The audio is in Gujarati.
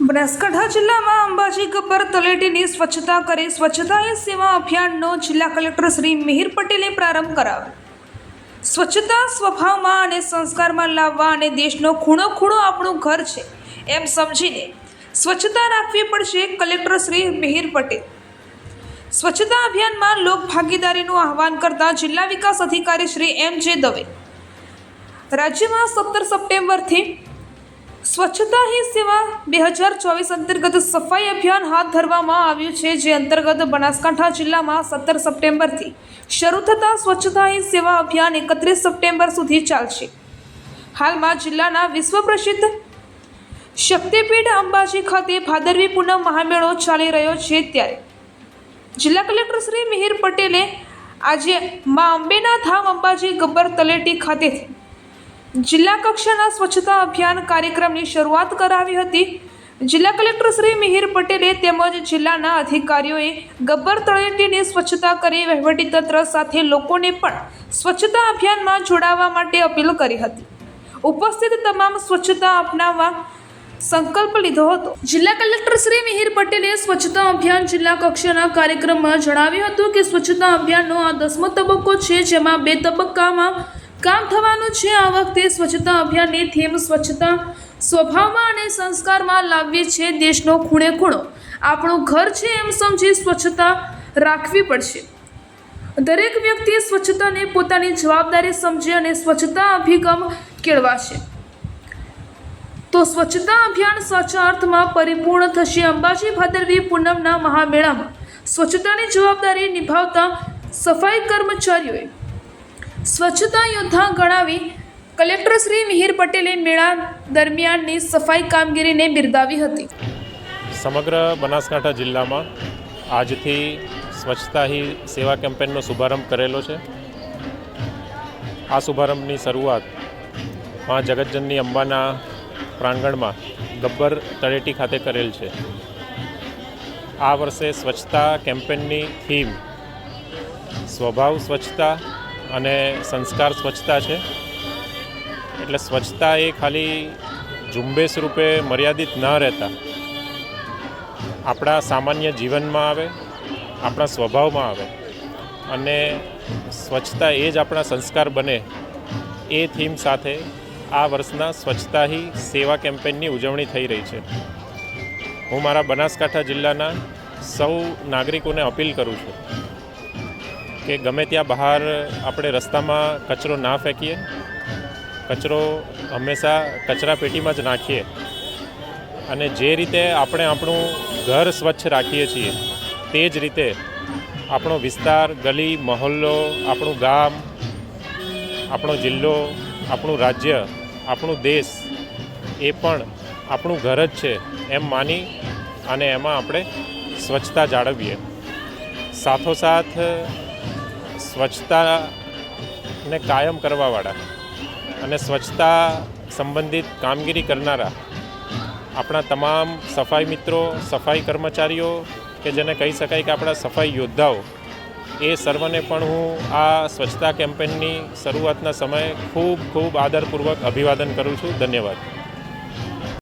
બનાસકાંઠા જિલ્લામાં અંબાજી ગબ્બર તળેટીની સ્વચ્છતા કરી સ્વચ્છતા હી સેવા અભિયાનનો જિલ્લા કલેક્ટર શ્રી મિહિર પટેલે પ્રારંભ કરાવ્યો। સ્વચ્છતા સ્વભાવમાં અને સંસ્કારમાં લાવવા અને દેશનો ખૂણો ખૂણો આપણું ઘર છે એમ સમજીને સ્વચ્છતા રાખવી પડશે। કલેક્ટર શ્રી મિહિર પટેલ સ્વચ્છતા અભિયાનમાં લોક ભાગીદારીનું આહવાન કરતા જિલ્લા વિકાસ અધિકારી શ્રી એમ.જે. દવે રાજ્યમાં 17 સપ્ટેમ્બરથી સ્વચ્છતા હી સેવા 2024 અંતર્ગત સફાઈ અભિયાન હાથ ધરવામાં આવ્યું છે, જે અંતર્ગત બનાસકાંઠા જિલ્લામાં 17 સપ્ટેમ્બરથી શરૂ થતા સ્વચ્છતા હી સેવા અભિયાન 31 સપ્ટેમ્બર સુધી ચાલશે। હાલમાં જિલ્લાના વિશ્વ પ્રસિદ્ધ શક્તિપીઠ અંબાજી ખાતે ભાદરવી પૂનમ મહામેળો ચાલી રહ્યો છે, ત્યારે જિલ્લા કલેક્ટર શ્રી મિહિર પટેલે આજે મા અંબેના ધામ અંબાજી ગબ્બર તળેટી ખાતેથી જિલ્લા કક્ષાના સ્વચ્છતા અભિયાન કાર્યક્રમની શરૂઆત કરાવી હતી। જિલ્લા કલેક્ટર શ્રી મિહિર પટેલે તેમજ જિલ્લાના અધિકારીઓએ ગબ્બર તળેટીની સ્વચ્છતા કરી વહીવટીતંત્ર સાથે લોકોને પણ સ્વચ્છતા અભિયાનમાં જોડાવા માટે અપીલ કરી હતી। ઉપસ્થિત તમામ સ્વચ્છતા અપનાવવા સંકલ્પ લીધો હતો। જિલ્લા કલેક્ટર શ્રી મિહિર પટેલે સ્વચ્છતા અભિયાન જિલ્લા કક્ષાના કાર્યક્રમમાં જણાવ્યું હતું કે સ્વચ્છતા અભિયાનનો આ 10મો તબક્કો છે, જેમાં 2 તબક્કામાં કામ થવાનું છે। આ વખતે સ્વચ્છતા અભિયાનની થીમ સ્વચ્છતા સ્વભાવમાં અને સંસ્કારમાં લાવવી છે। દેશનો ખૂણે ખૂણો આપણું ઘર છે એમ સમજી સ્વચ્છતા રાખવી પડશે। દરેક વ્યક્તિએ સ્વચ્છતાને પોતાની જવાબદારી સમજી અને સ્વચ્છતા અભિગમ કેળવાશે તો સ્વચ્છતા અભિયાન સાચા અર્થમાં પરિપૂર્ણ થશે। અંબાજી ભાદરવી પૂનમના મહામેળામાં સ્વચ્છતાની જવાબદારી નિભાવતા સફાઈ કર્મચારીઓએ સ્વચ્છતા યોદ્ધા ગણાવી કલેક્ટર શ્રી મિહિર પટેલે મેળા દરમિયાનની સફાઈ કામગીરીને બિરદાવી હતી। સમગ્ર બનાસકાંઠા જિલ્લામાં આજથી સ્વચ્છતા હી સેવા કેમ્પેનનો શુભારંભ કરેલો છે। આ શુભારંભની શરૂઆત માં જગતજનની અંબાના પ્રાંગણમાં ગબ્બર તળેટી ખાતે કરેલ છે। આ વર્ષે સ્વચ્છતા કેમ્પેનની થીમ સ્વભાવ સ્વચ્છતા અને સંસ્કાર સ્વચ્છતા છે। એટલે સ્વચ્છતા એ ખાલી ઝુંબેશ રૂપે મર્યાદિત ન રહેતા આપણા સામાન્ય જીવનમાં આવે, આપણા સ્વભાવમાં આવે અને સ્વચ્છતા એ જ આપણા સંસ્કાર બને, એ થીમ સાથે આ વર્ષના સ્વચ્છતા હી સેવા કેમ્પેનની ઉજવણી થઈ રહી છે। હું મારા બનાસકાંઠા જિલ્લાના સૌ નાગરિકોને અપીલ કરું છું કે ગમે ત્યાં બહાર આપણે રસ્તામાં કચરો ના ફેંકીએ, કચરો હંમેશા કચરા પેટીમાં જ નાખીએ અને જે રીતે આપણે આપણું ઘર સ્વચ્છ રાખીએ છીએ તે જ રીતે આપણો વિસ્તાર, ગલી, મહોલ્લો, આપણું ગામ, આપણો જિલ્લો, આપણું રાજ્ય, આપણું દેશ એ પણ આપણું ઘર જ છે એમ માની અને એમાં આપણે સ્વચ્છતા જાળવીએ। સાથોસાથ સ્વચ્છતાને કાયમ કરવાવાળા અને સ્વચ્છતા સંબંધિત કામગીરી કરનારા આપણા તમામ સફાઈ મિત્રો, સફાઈ કર્મચારીઓ કે જેને કહી શકાય કે આપણા સફાઈ યોદ્ધાઓ, એ સર્વને પણ હું આ સ્વચ્છતા કેમ્પેનની શરૂઆતના સમયે ખૂબ ખૂબ આદરપૂર્વક અભિવાદન કરું છું। ધન્યવાદ।